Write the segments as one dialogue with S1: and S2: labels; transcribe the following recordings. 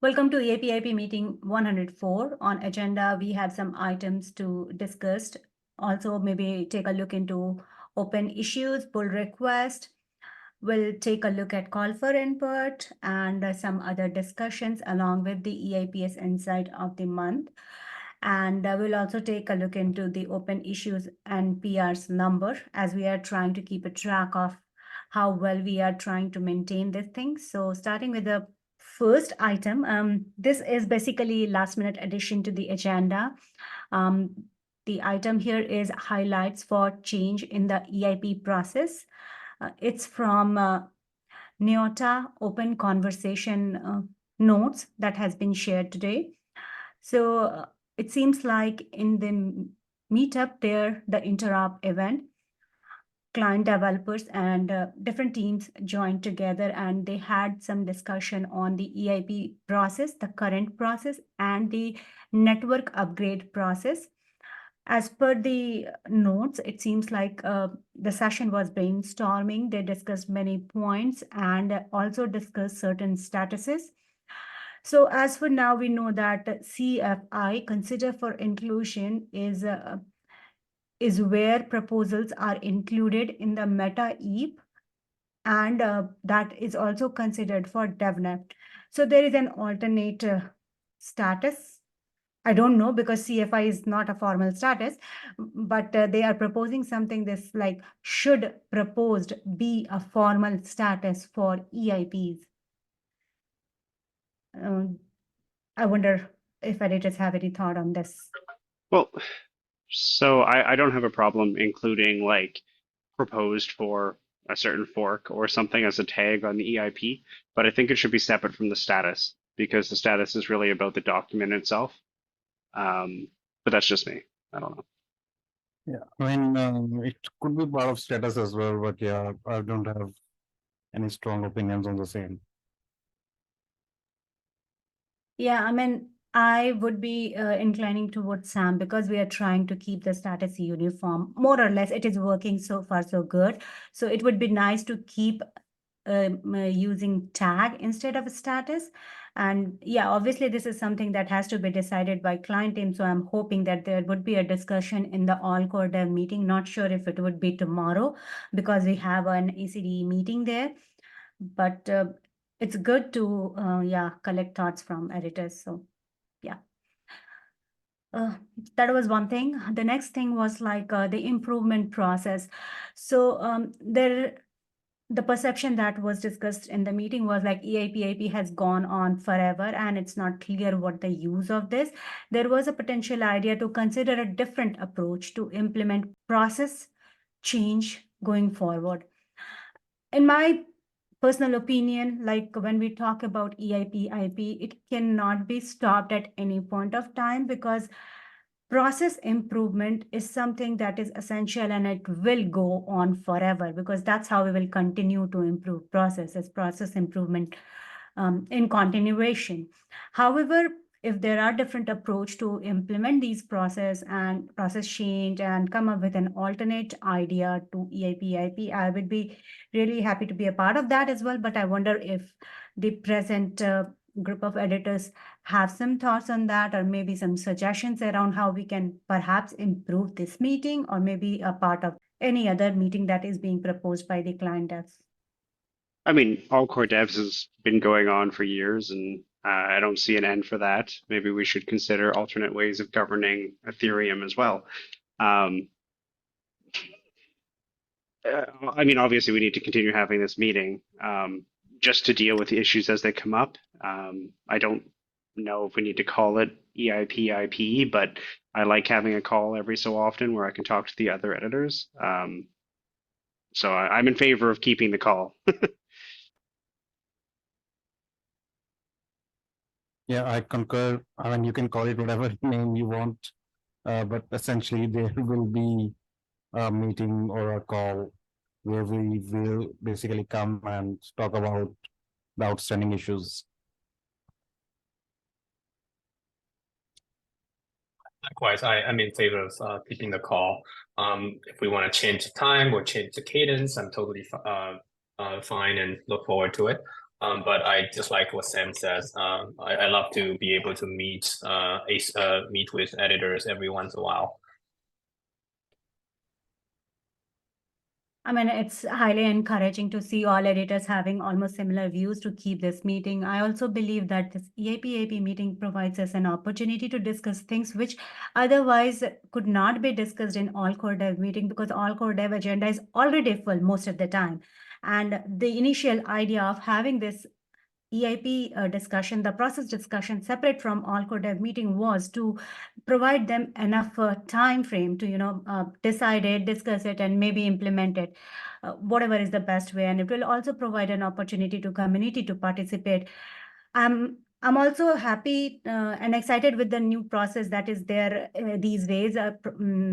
S1: Welcome to EIPIP Meeting 104. On agenda, we have some items to discuss. Also, maybe take a look into open issues, pull request. We'll take a look at call for input and some other discussions along with the EIPS Insight of the month. And we'll also take a look into the open issues and PR's number as we are trying to keep a track of how well we are trying to maintain this thing. So starting with the first item, this is basically last minute addition to the agenda. The item here is highlights for change in the EIP process. It's from Neota Open Conversation notes that has been shared today. So it seems like in the meetup there, the interop event, client developers and different teams joined together and they had some discussion on the EIP process, the current process, and the network upgrade process. As per the notes, it seems like the session was brainstorming. They discussed many points and also discussed certain statuses. So as for now, we know that CFI, consider for inclusion, is where proposals are included in the meta EIP, and that is also considered for DevNet. So there is an alternate status. I don't know because CFI is not a formal status, but they are proposing something this like should proposed be a formal status for EIPs. I wonder if editors have any thought on this.
S2: Well, so I don't have a problem including like proposed for a certain fork or something as a tag on the EIP, but I think it should be separate from the status because the status is really about the document itself. But that's just me. I don't know.
S3: Yeah, I mean, it could be part of status as well, but yeah, I don't have any strong opinions on the same.
S1: Yeah, I mean, I would be inclining towards Sam because we are trying to keep the status uniform. More or less, it is working so far so good. So it would be nice to keep using tag instead of status. And yeah, obviously, this is something that has to be decided by client team. So I'm hoping that there would be a discussion in the all core dev meeting. Not sure if it would be tomorrow because we have an ECD meeting there. But it's good to collect thoughts from editors. So yeah. That was one thing. The next thing was like the improvement process. So the perception that was discussed in the meeting was like EIPIP has gone on forever and it's not clear what the use of this. There was a potential idea to consider a different approach to implement process change going forward. In my personal opinion, like when we talk about EIPIP, it cannot be stopped at any point of time because process improvement is something that is essential and it will go on forever because that's how we will continue to improve process improvement in continuation. However, if there are different approach to implement these process and process change and come up with an alternate idea to EIPIP, I would be really happy to be a part of that as well. But I wonder if the present group of editors have some thoughts on that or maybe some suggestions around how we can perhaps improve this meeting or maybe a part of any other meeting that is being proposed by the client devs.
S2: I mean, all core devs has been going on for years, and I don't see an end for that. Maybe we should consider alternate ways of governing Ethereum as well. I mean, obviously, we need to continue having this meeting just to deal with the issues as they come up. I don't know if we need to call it EIPIP, but I like having a call every so often where I can talk to the other editors. So I'm in favor of keeping the call.
S3: Yeah, I concur. I mean, you can call it whatever name you want, but essentially there will be a meeting or a call where we will basically come and talk about the outstanding issues.
S4: Likewise, I'm in favor of keeping the call. If we want to change the time or change the cadence, I'm totally fine and look forward to it. But I just like what Sam says. I love to be able to meet meet with editors every once in a while.
S1: I mean, it's highly encouraging to see all editors having almost similar views to keep this meeting. I also believe that this EIPIP meeting provides us an opportunity to discuss things which otherwise could not be discussed in all core dev meeting, because all core dev agenda is already full most of the time. And the initial idea of having this EIP discussion, the process discussion separate from all core dev meeting, was to provide them enough time frame to decide it, discuss it, and maybe implement it, whatever is the best way. And it will also provide an opportunity to community to participate. I'm also happy and excited with the new process that is there these days,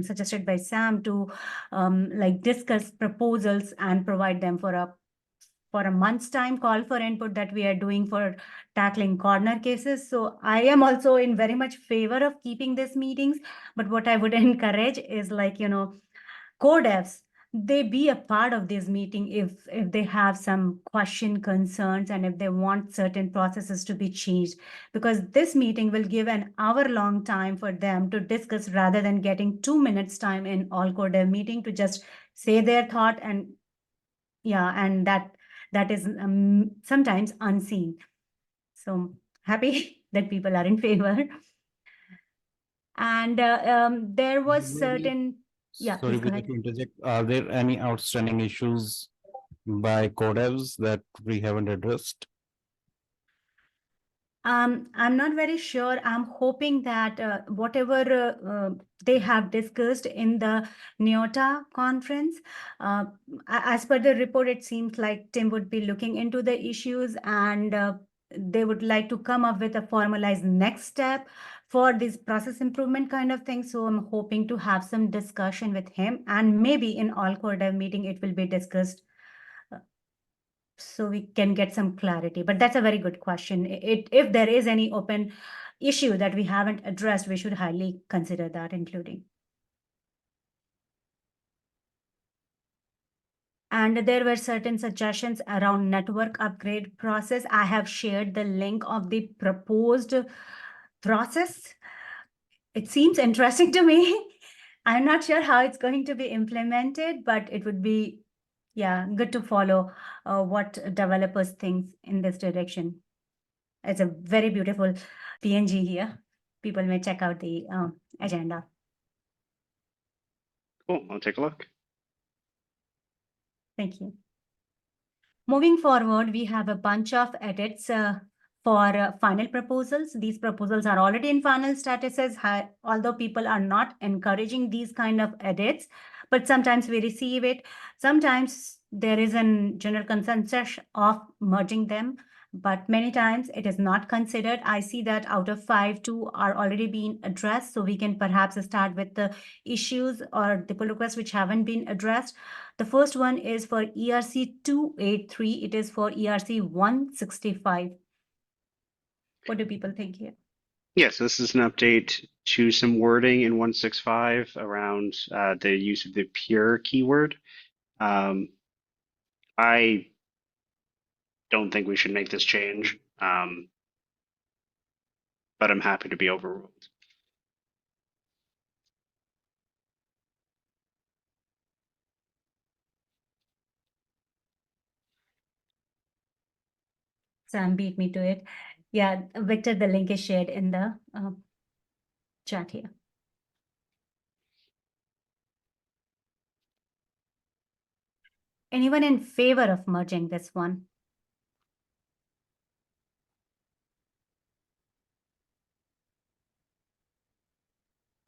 S1: suggested by Sam, to like discuss proposals and provide them for a month's time call for input that we are doing for tackling corner cases. So I am also in very much favor of keeping these meetings. But what I would encourage is core devs, they be a part of this meeting if they have some question, concerns, and if they want certain processes to be changed, because this meeting will give an hour-long time for them to discuss rather than getting 2 minutes time in all core dev meeting to just say their thought. And and that is sometimes unseen. So happy that people are in favor. And there was certain,
S3: Sorry,
S1: please go
S3: would
S1: ahead.
S3: like to interject. Are there any outstanding issues by codevs that we haven't addressed?
S1: I'm not very sure. I'm hoping that whatever they have discussed in the NEOTA conference, as per the report, it seems like Tim would be looking into the issues, and they would like to come up with a formalized next step for this process improvement kind of thing. So I'm hoping to have some discussion with him, and maybe in all core dev meeting, it will be discussed so we can get some clarity. But that's a very good question. If there is any open issue that we haven't addressed, we should highly consider that including. And there were certain suggestions around network upgrade process. I have shared the link of the proposed process. It seems interesting to me. I'm not sure how it's going to be implemented, but it would be, good to follow what developers think in this direction. It's a very beautiful PNG here. People may check out the agenda.
S2: Cool. I'll take a look.
S1: Thank you. Moving forward, we have a bunch of edits for final proposals. These proposals are already in final statuses, although people are not encouraging these kind of edits, but sometimes we receive it. Sometimes there is a general consensus of merging them, but many times it is not considered. I see that out of 5, 2 are already being addressed. So we can perhaps start with the issues or the pull requests which haven't been addressed. The first one is for ERC 283. It is for ERC 165. What do people think here?
S2: Yes, this is an update to some wording in 165 around the use of the pure keyword. I don't think we should make this change, but I'm happy to be overruled.
S1: Sam beat me to it. Yeah, Victor, the link is shared in the chat here. Anyone in favor of merging this one?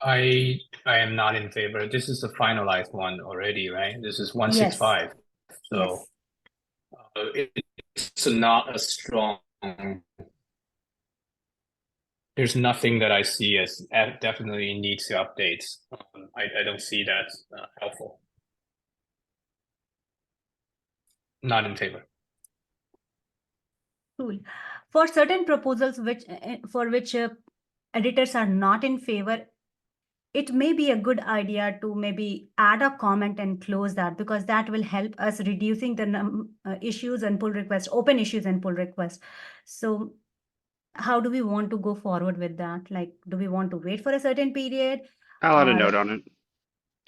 S4: I am not in favor. This is the finalized one already, right? This is 165.
S1: Yes.
S4: So it's not a strong. There's nothing that I see as definitely needs to update. I don't see that helpful. Not in favor.
S1: Cool. For certain proposals for which editors are not in favor, it may be a good idea to maybe add a comment and close that, because that will help us reducing the issues and pull requests, open issues and pull requests. So how do we want to go forward with that? Like, do we want to wait for a certain period?
S2: I'll add a
S1: Or-
S2: note on it.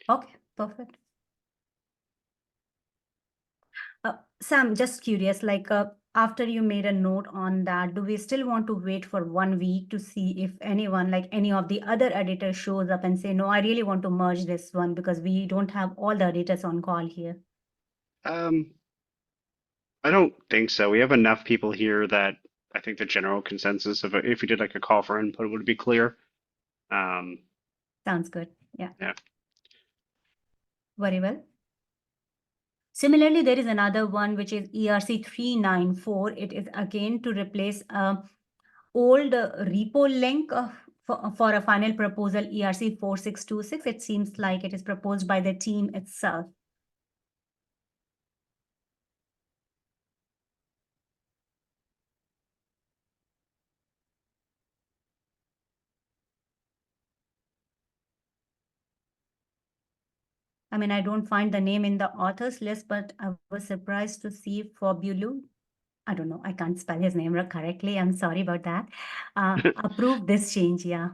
S1: Okay, perfect. Sam, just curious, like after you made a note on that, do we still want to wait for 1 week to see if anyone, like any of the other editors shows up and say, no, I really want to merge this one because we don't have all the editors on call here?
S2: I don't think so. We have enough people here that I think the general consensus of if we did like a call for input would be clear.
S1: Sounds good. Yeah.
S2: Yeah.
S1: Very well. Similarly, there is another one, which is ERC 394. It is again to replace old repo link for a final proposal, ERC 4626. It seems like it is proposed by the team itself. I mean, I don't find the name in the authors list, but I was surprised to see Fobulu. I don't know, I can't spell his name correctly. I'm sorry about that. Approve this change, yeah.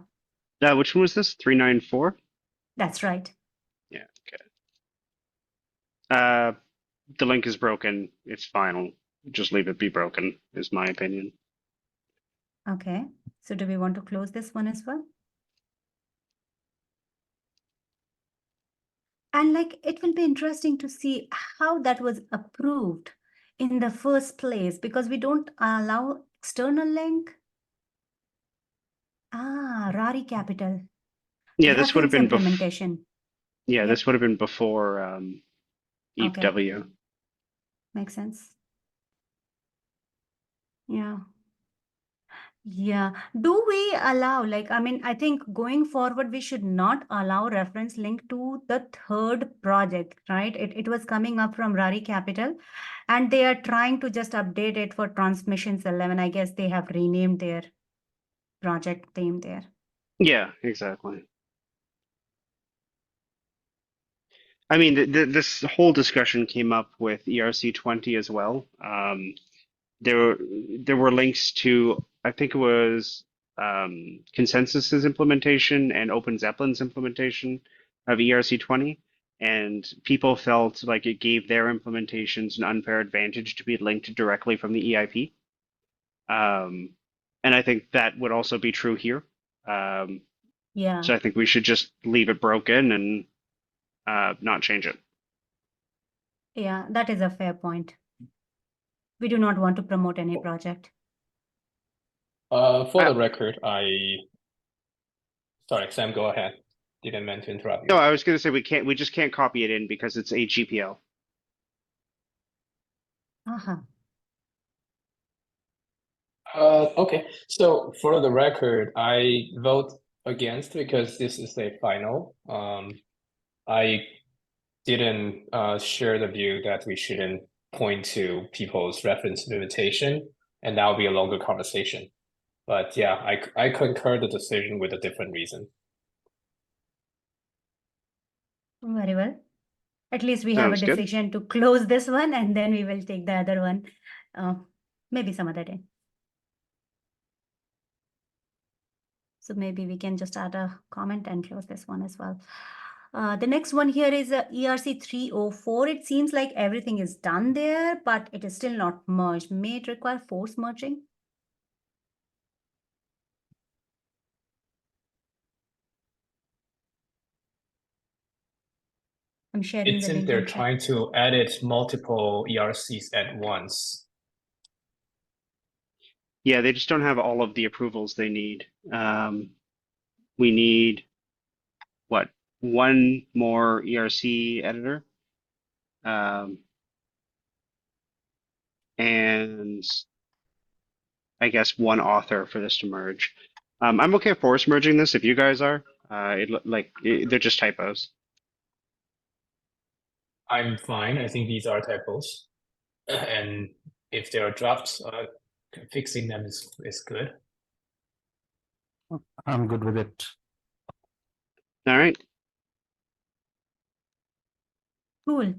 S2: Which one was this? 394?
S1: That's right.
S2: Yeah, okay. The link is broken. It's final. Just leave it be broken, is my opinion.
S1: Okay, so do we want to close this one as well? And like, it will be interesting to see how that was approved in the first place, because we don't allow external link. Rari Capital.
S2: Yeah, this would have
S1: Reference
S2: been
S1: implementation.
S2: yeah,
S1: Yep.
S2: this would have been before
S1: Okay.
S2: EIPW.
S1: Makes sense. Yeah. Yeah. Do we allow, like, I mean, I think going forward, we should not allow reference link to the third project, right? It was coming up from Rari Capital, and they are trying to just update it for Transmissions 11. I guess they have renamed their project name there.
S2: Yeah, exactly. I mean, this whole discussion came up with ERC 20 as well. There were links to, I think it was Consensus's implementation and Open Zeppelin's implementation of ERC 20, and people felt like it gave their implementations an unfair advantage to be linked directly from the EIP. And I think that would also be true here.
S1: Yeah.
S2: So I think we should just leave it broken and not change it.
S1: Yeah, that is a fair point. We do not want to promote any project.
S4: For the record, sorry, Sam, go ahead. Didn't mean to interrupt you.
S2: No, I was going to say we just can't copy it in because it's a GPL.
S1: Uh-huh.
S4: Okay, so for the record, I vote against because this is a final. I didn't share the view that we shouldn't point to people's reference limitation, and that'll be a longer conversation. But yeah, I concur the decision with a different reason.
S1: Very well. At least we have a
S2: Sounds good.
S1: decision to close this one, and then we will take the other one maybe some other day. So maybe we can just add a comment and close this one as well. The next one here is ERC 304. It seems like everything is done there, but it is still not merged. May it require force merging? I'm sharing
S4: It
S1: the
S4: seems
S1: link
S4: they're
S1: in chat.
S4: trying to edit multiple ERCs at once.
S2: Yeah, they just don't have all of the approvals they need. We need what? One more ERC editor. And I guess one author for this to merge. I'm okay force merging this if you guys are. They're just typos.
S4: I'm fine. I think these are typos. And if there are drafts, fixing them is good.
S3: I'm good with it.
S2: All right.
S1: Cool.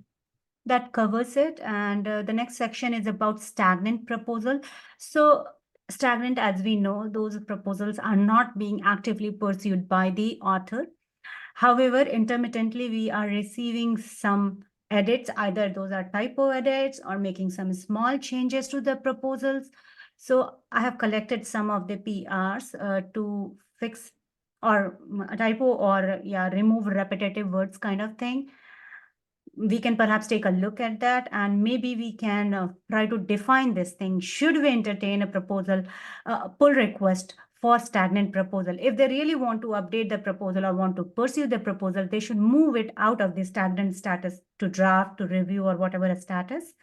S1: That covers it. And the next section is about stagnant proposal. So stagnant, as we know, those proposals are not being actively pursued by the author. However, intermittently, we are receiving some edits, either those are typo edits or making some small changes to the proposals. So I have collected some of the PRs to fix or typo or remove repetitive words kind of thing. We can perhaps take a look at that, and maybe we can try to define this thing. Should we entertain a proposal, pull request for stagnant proposal? If they really want to update the proposal or want to pursue the proposal, they should move it out of the stagnant status to draft, to review, or whatever a status.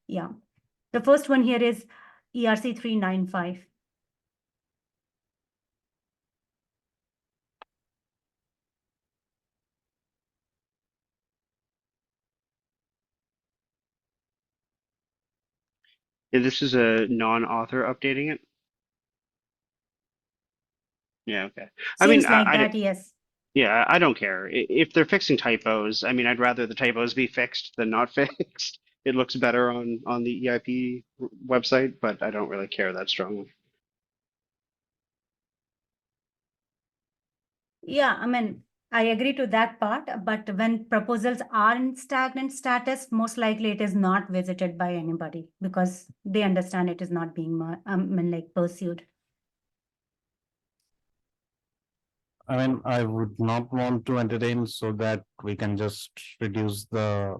S1: Yeah. The first one here is ERC 395.
S2: Yeah, this is a non-author updating it. Yeah, okay. I mean,
S1: Seems like that, yes.
S2: yeah, I don't care. If they're fixing typos, I mean, I'd rather the typos be fixed than not fixed. It looks better on the EIP website, but I don't really care that strongly.
S1: Yeah, I mean, I agree to that part, but when proposals are in stagnant status, most likely it is not visited by anybody because they understand it is not being, like pursued.
S3: I mean, I would not want to entertain so that we can just reduce the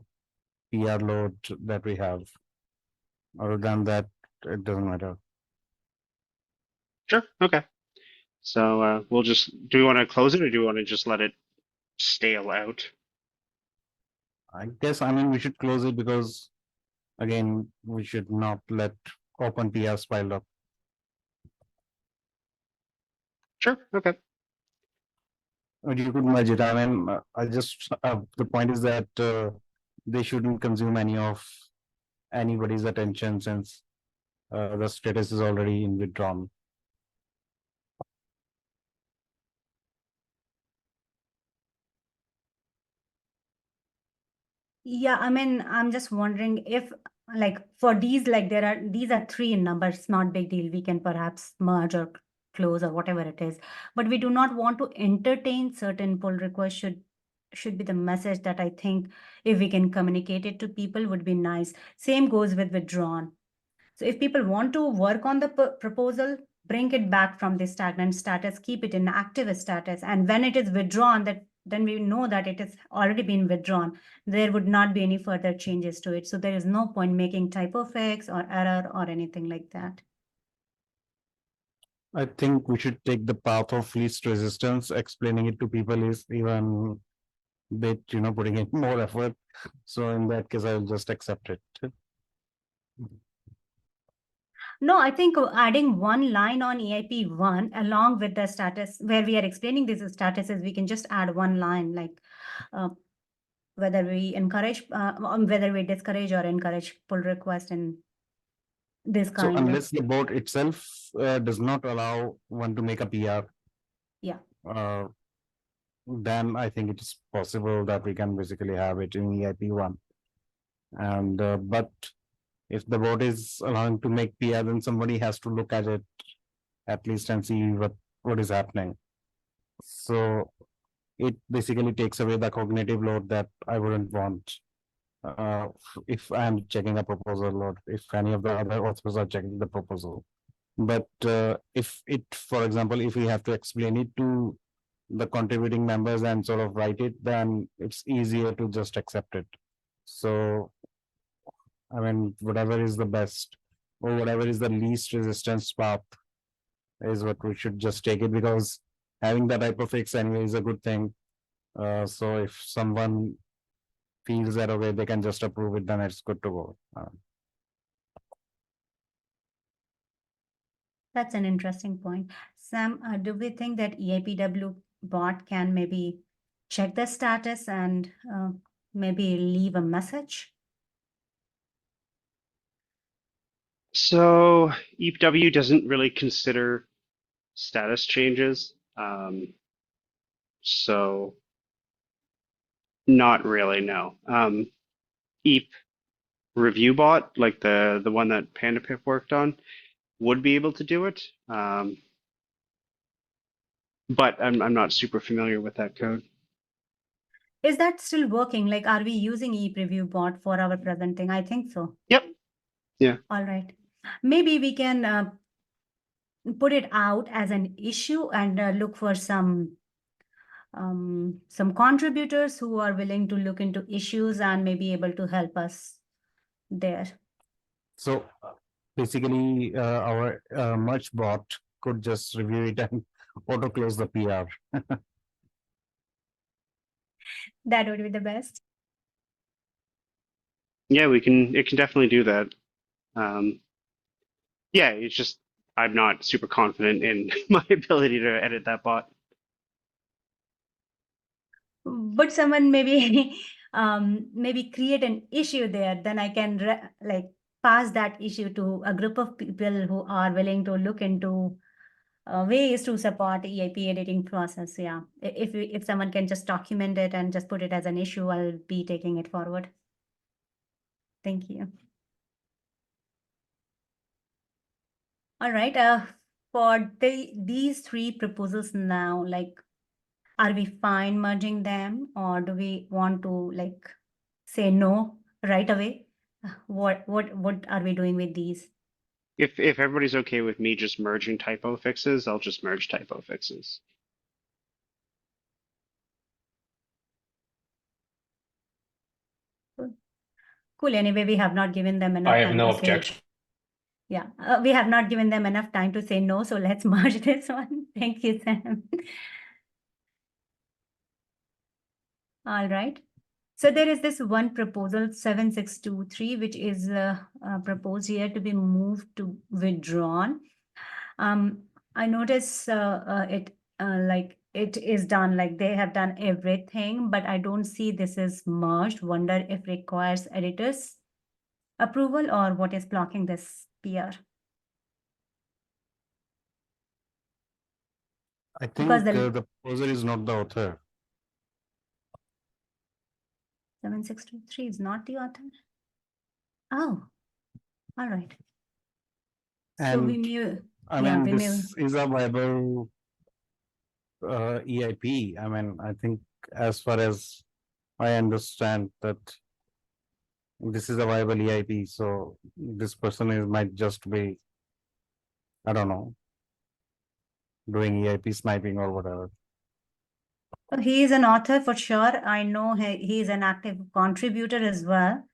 S3: PR load that we have. Other than that, it doesn't matter.
S2: Sure, okay. So we'll just, do we want to close it or do we want to just let it stale out?
S3: I guess, I mean, we should close it because, again, we should not let open PRs pile up.
S2: Sure, okay.
S3: Or you could merge it. I mean, I just, the point is that they shouldn't consume any of anybody's attention since the status is already in withdrawn.
S1: Yeah, I mean, I'm just wondering if, like, for these, like, these are three in numbers, it's not big deal. We can perhaps merge or close or whatever it is. But we do not want to entertain certain pull requests should be the message that I think if we can communicate it to people would be nice. Same goes with withdrawn. So if people want to work on the proposal, bring it back from the stagnant status, keep it in active status. And when it is withdrawn, then we know that it has already been withdrawn. There would not be any further changes to it. So there is no point making typo fix or error or anything like that.
S3: I think we should take the path of least resistance. Explaining it to people is even bit, putting in more effort. So in that case, I'll just accept it.
S1: No, I think adding one line on EIP 1 along with the status where we are explaining these statuses, we can just add one line like whether we whether we discourage or encourage pull request and this
S3: So
S1: kind of.
S3: unless the board itself does not allow one to make a PR,
S1: Yeah.
S3: Then I think it is possible that we can basically have it in EIP 1. And but if the board is allowing to make PR, then somebody has to look at it at least and see what is happening. So it basically takes away the cognitive load that I wouldn't want if I'm checking a proposal or if any of the other authors are checking the proposal. But if it, for example, if we have to explain it to the contributing members and sort of write it, then it's easier to just accept it. So, I mean, whatever is the best or whatever is the least resistance path is what we should just take it, because having that hyperfix anyway is a good thing. So if someone feels that okay, they can just approve it, then it's good to go.
S1: That's an interesting point. Sam, do we think that EIPW bot can maybe check the status and maybe leave a message?
S2: So EPW doesn't really consider status changes. So not really, no. EIP review bot, like the one that PandaPip worked on, would be able to do it. But I'm not super familiar with that code.
S1: Is that still working? Like, are we using ePreview bot for our presenting? I think so.
S2: Yep. Yeah.
S1: All right. Maybe we can put it out as an issue and look for some contributors who are willing to look into issues and may be able to help us there.
S3: So basically, our merge bot could just review it and auto close the PR.
S1: That would be the best.
S2: Yeah, it can definitely do that. Yeah, it's just I'm not super confident in my ability to edit that bot.
S1: But someone maybe maybe create an issue there, then I can like pass that issue to a group of people who are willing to look into ways to support EIP editing process. Yeah, if someone can just document it and just put it as an issue, I'll be taking it forward. Thank you. All right. For these three proposals now, like, are we fine merging them, or do we want to like say no right away? What are we doing with these?
S2: If everybody's okay with me just merging typo fixes, I'll just merge typo fixes.
S1: Cool. Anyway, we have not given them enough
S4: I have
S1: time
S4: no
S1: to say.
S4: objection.
S1: Yeah, we have not given them enough time to say no, so let's merge this one. Thank you, Sam. All right. So there is this one proposal 7623, which is proposed here to be moved to withdrawn. I notice it like it is done, like they have done everything, but I don't see this is merged. Wonder if requires editors approval or what is blocking this PR.
S3: I
S1: Because
S3: think
S1: the
S3: the proposer is not the author.
S1: 7623 is not the author. Oh, all right. So we
S3: And
S1: move.
S3: I
S1: Yeah,
S3: mean,
S1: we move.
S3: this is a viable EIP. I mean, I think as far as I understand that this is a viable EIP, so this person might just be, I don't know, doing EIP sniping or whatever.
S1: He is an author for sure. I know he is an active contributor as well.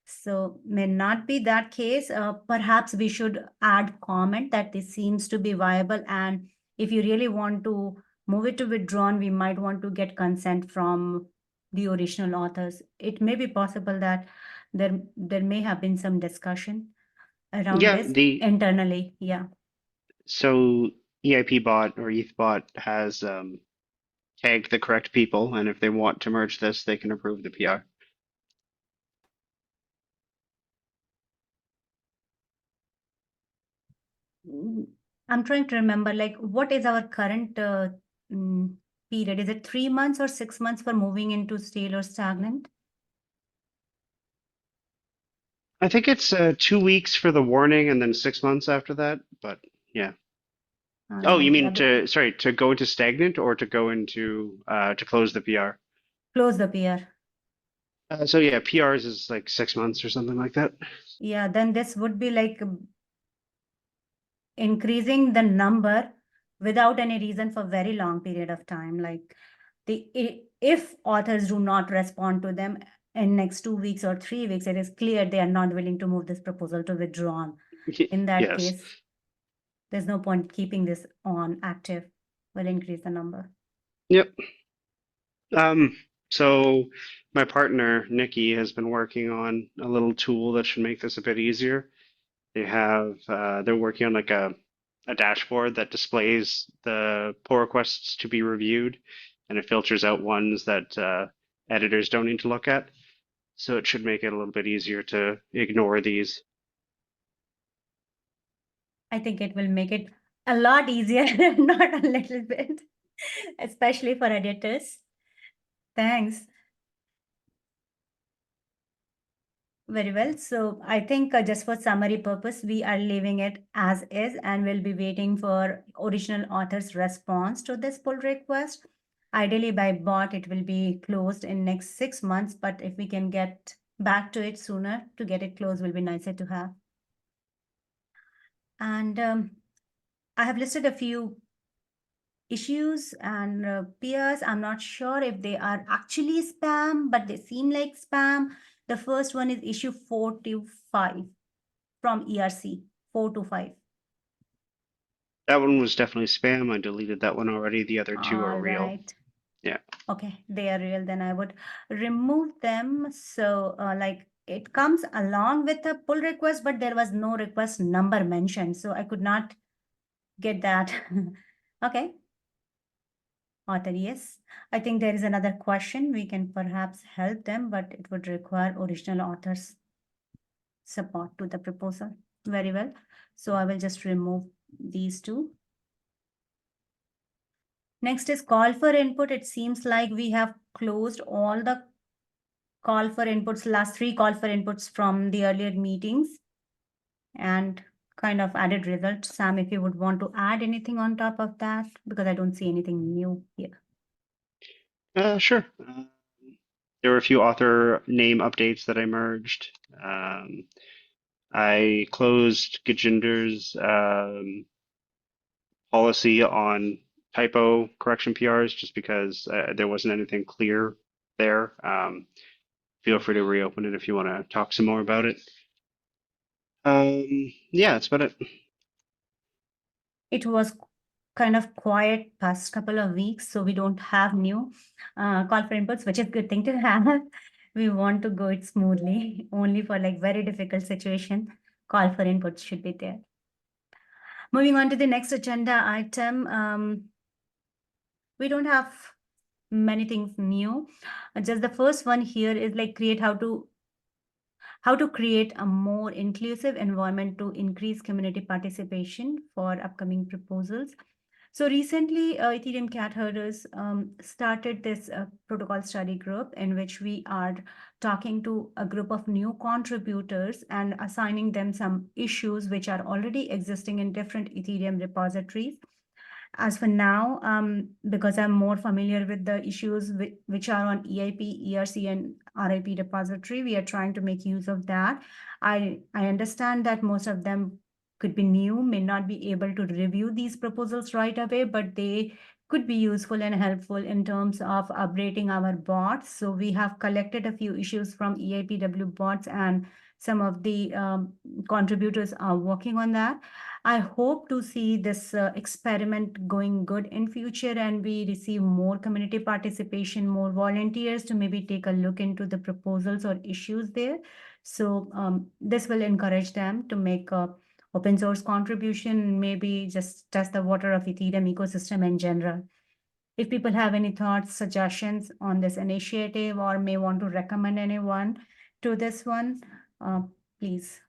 S1: So may not be that case. Perhaps we should add comment that this seems to be viable. And if you really want to move it to withdrawn, we might want to get consent from the original authors. It may be possible that there may have been some discussion around
S2: Yeah,
S1: this internally. Yeah.
S2: so EIP bot or ETH bot has tagged the correct people, and if they want to merge this, they can approve the PR.
S1: I'm trying to remember, like, what is our current period? Is it 3 months or 6 months for moving into stale or stagnant?
S2: I think it's 2 weeks for the warning and then 6 months after that, but yeah. Oh, you mean to go into stagnant or to go into to close the PR?
S1: Close the PR.
S2: So yeah, PRs is like 6 months or something like that.
S1: Yeah, then this would be like increasing the number without any reason for very long period of time. Like if authors do not respond to them in next 2 weeks or 3 weeks, it is clear they are not willing to move this proposal to withdrawn. In that
S2: Yes.
S1: case, there's no point keeping this on active. Will increase the number.
S2: Yep. So my partner, Nikki, has been working on a little tool that should make this a bit easier. They're working on like a dashboard that displays the pull requests to be reviewed, and it filters out ones that editors don't need to look at. So it should make it a little bit easier to ignore these.
S1: I think it will make it a lot easier, not a little bit. especially for editors. Thanks. Very well. So I think just for summary purpose, we are leaving it as is and we'll be waiting for original author's response to this pull request. Ideally by bot, it will be closed in next 6 months, but if we can get back to it sooner to get it closed will be nicer to have. And I have listed a few issues and peers. I'm not sure if they are actually spam, but they seem like spam. The first one is issue 4 to 5 from ERC 4 to 5.
S2: That one was definitely spam. I deleted that one already. The other two are
S1: All
S2: real.
S1: right.
S2: Yeah.
S1: Okay, they are real. Then I would remove them. So like it comes along with a pull request, but there was no request number mentioned. So I could not get that. Okay. Author, yes. I think there is another question. We can perhaps help them, but it would require original author's support to the proposal. Very well. So I will just remove these two. Next is call for input. It seems like we have closed all the call for inputs, last 3 call for inputs from the earlier meetings and kind of added results. Sam, if you would want to add anything on top of that, because I don't see anything new here.
S2: Sure. There were a few author name updates that I merged. I closed Gajinder's policy on typo correction PRs just because there wasn't anything clear there. Feel free to reopen it if you want to talk some more about it. Yeah, that's about it.
S1: It was kind of quiet past couple of weeks, so we don't have new call for inputs, which is a good thing to have. We want to go it smoothly. Only for like very difficult situation, call for inputs should be there. Moving on to the next agenda item, we don't have many things new. Just the first one here is like how to create a more inclusive environment to increase community participation for upcoming proposals. So recently, Ethereum cat herders started this protocol study group in which we are talking to a group of new contributors and assigning them some issues which are already existing in different Ethereum repositories. As for now, because I'm more familiar with the issues which are on EIP, ERC, and RIP repository, we are trying to make use of that. I understand that most of them could be new, may not be able to review these proposals right away, but they could be useful and helpful in terms of updating our bots. So we have collected a few issues from EIPW bots, and some of the contributors are working on that. I hope to see this experiment going good in future and we receive more community participation, more volunteers to maybe take a look into the proposals or issues there. So this will encourage them to make a open source contribution, maybe just test the water of Ethereum ecosystem in general. If people have any thoughts, suggestions on this initiative or may want to recommend anyone to this one, please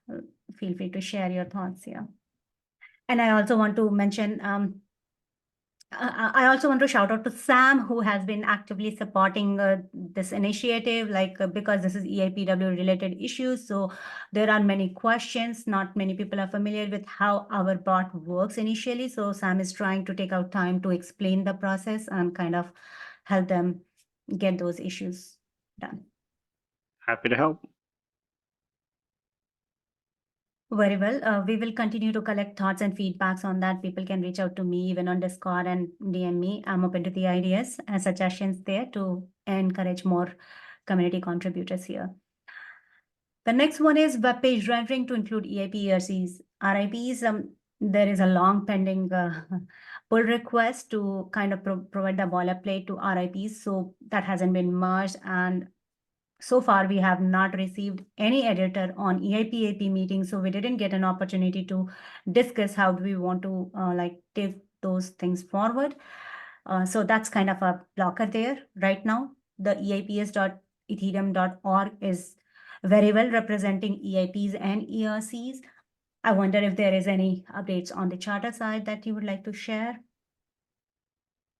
S1: feel free to share your thoughts here. And I also want to mention, I also want to shout out to Sam, who has been actively supporting this initiative, like because this is EIPW related issues. So there are many questions. Not many people are familiar with how our bot works initially. So Sam is trying to take out time to explain the process and kind of help them get those issues done.
S2: Happy to help.
S1: Very well. We will continue to collect thoughts and feedbacks on that. People can reach out to me even on Discord and DM me. I'm open to the ideas and suggestions there to encourage more community contributors here. The next one is web page rendering to include EIP, ERCs, RIPs. There is a long pending pull request to kind of provide the boilerplate to RIPs. So that hasn't been merged, and so far, we have not received any editor on EIPIP meeting, so we didn't get an opportunity to discuss how do we want to like take those things forward. So that's kind of a blocker there right now. The eips.ethereum.org is very well representing EIPs and ERCs. I wonder if there is any updates on the charter side that you would like to share.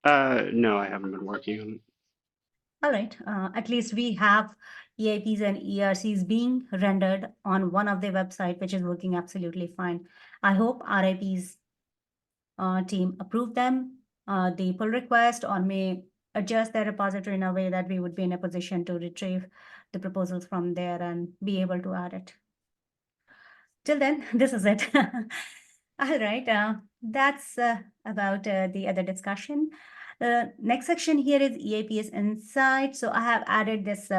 S2: No, I haven't been working on it.
S1: All right, at least we have EIPs and ERCs being rendered on one of their website, which is working absolutely fine. I hope RIP's team approve them, the pull request, or may adjust their repository in a way that we would be in a position to retrieve the proposals from there and be able to add it. Till then, this is it. All right, that's about the other discussion. The next section here is EIPS Insight. So I have added this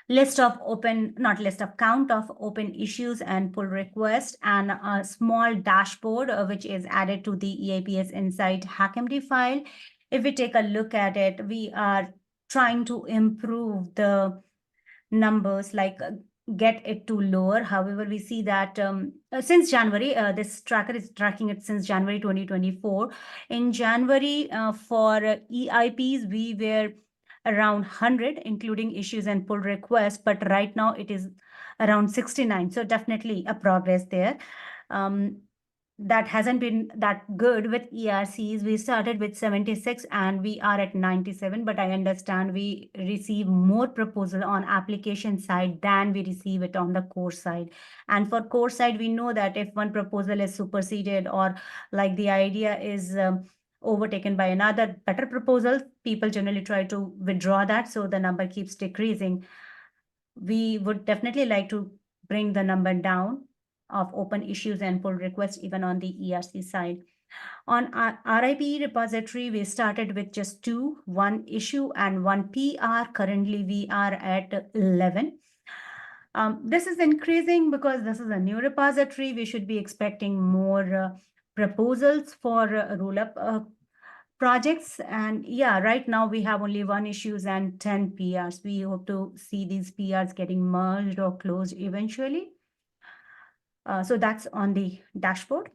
S1: list of count of open issues and pull requests, and a small dashboard which is added to the EIPS Insight HackMD file. If we take a look at it, we are trying to improve the numbers, like get it to lower. However, we see that since January, this tracker is tracking it since January 2024. In January, for EIPs, we were around 100, including issues and pull requests, but right now it is around 69. So definitely a progress there. That hasn't been that good with ERCs. We started with 76 and we are at 97, but I understand we receive more proposal on application side than we receive it on the core side. And for core side, we know that if one proposal is superseded, or like the idea is overtaken by another better proposal, people generally try to withdraw that, so the number keeps decreasing. We would definitely like to bring the number down of open issues and pull requests even on the ERC side. On our RIP repository, we started with just 2, 1 issue and 1 PR. Currently, we are at 11. This is increasing because this is a new repository. We should be expecting more proposals for roll-up projects. And yeah, right now we have only 1 issues and 10 PRs. We hope to see these PRs getting merged or closed eventually. So that's on the dashboard.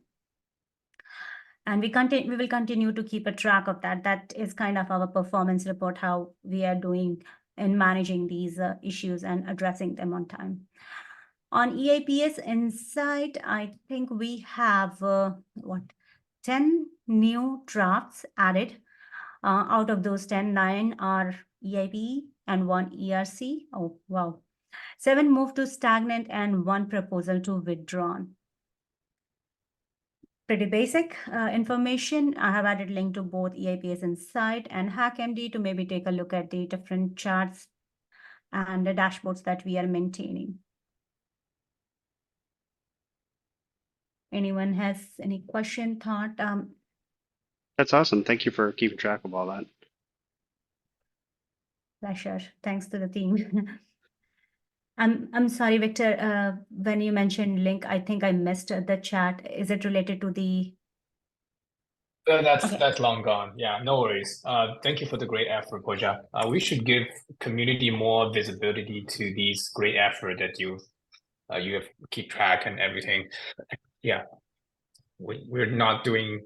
S1: And we will continue to keep a track of that. That is kind of our performance report, how we are doing in managing these issues and addressing them on time. On EIPS Insight, I think we have 10 new drafts added. Out of those 10, 9 are EIP and 1 ERC. Oh, wow. 7 moved to stagnant and 1 proposal to withdrawn. Pretty basic information. I have added link to both EIPS Insight and HackMD to maybe take a look at the different charts and the dashboards that we are maintaining. Anyone has any question, thought?
S2: That's awesome. Thank you for keeping track of all that.
S1: Pleasure. Thanks to the team. I'm sorry, Victor, when you mentioned link, I think I missed the chat. Is it related to the?
S4: That's long gone. Yeah, no worries. Thank you for the great effort, Pooja. We should give community more visibility to these great effort that you have keep track and everything. Yeah, we're not doing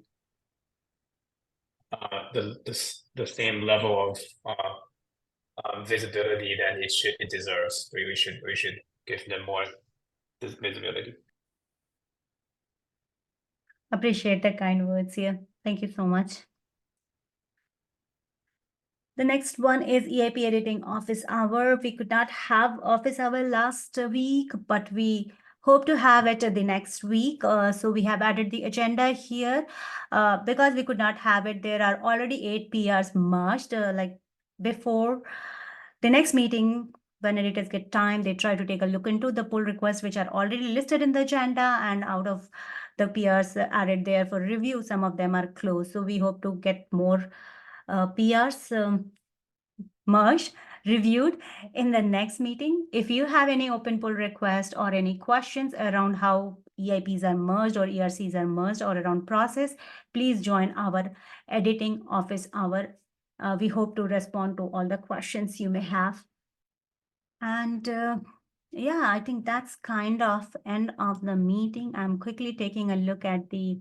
S4: the same level of visibility that it deserves. We should give them more visibility.
S1: Appreciate the kind words here. Thank you so much. The next one is EIP editing office hour. We could not have office hour last week, but we hope to have it the next week. So we have added the agenda here. Because we could not have it, there are already 8 PRs merged. Like before the next meeting, when editors get time, they try to take a look into the pull requests, which are already listed in the agenda, and out of the PRs added there for review, some of them are closed. So we hope to get more PRs merged, reviewed in the next meeting. If you have any open pull requests or any questions around how EIPs are merged or ERCs are merged or around process, please join our editing office hour. We hope to respond to all the questions you may have. And yeah, I think that's kind of end of the meeting. I'm quickly taking a look at the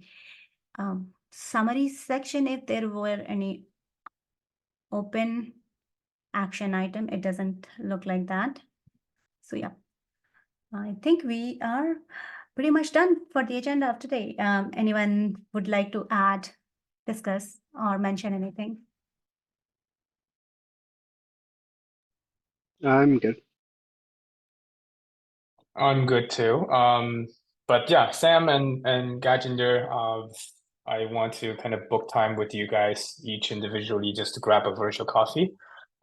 S1: summary section if there were any open action item. It doesn't look like that. So yeah, I think we are pretty much done for the agenda of today. Anyone would like to add discuss or mention anything?
S2: I'm good.
S4: I'm good too. But yeah, Sam and Gajinder, I want to kind of book time with you guys each individually just to grab a virtual coffee.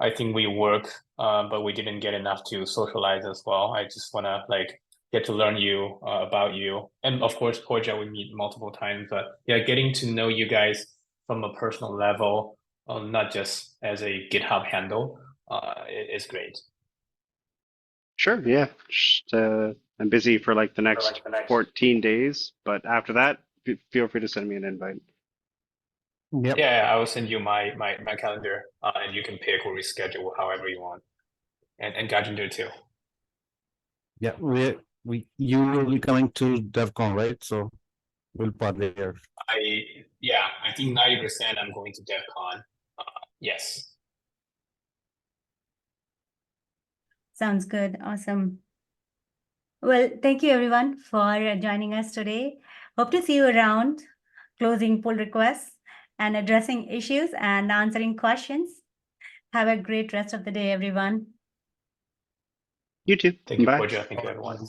S4: I think we work, but we didn't get enough to socialize as well. I just want to like get to learn you about you, and of course, Porja, we meet multiple times. But yeah, getting to know you guys from a personal level, not just as a GitHub handle, is great.
S2: Sure. Yeah. Just, I'm busy for like the next 14 days, but after that, feel free to send me an invite.
S3: Yep.
S4: Yeah, I will send you my calendar, and you can pick or reschedule however you want, and Gajinder too.
S3: Yeah. You will be coming to DevCon, right? So we'll partly there.
S4: I think 90% I'm going to DevCon. Yes.
S1: Sounds good. Awesome. Well, thank you everyone for joining us today. Hope to see you around, closing pull requests and addressing issues and answering questions. Have a great rest of the day, everyone.
S2: You too.
S4: Thank you,
S2: Bye.
S4: Porja. Thank you, everyone.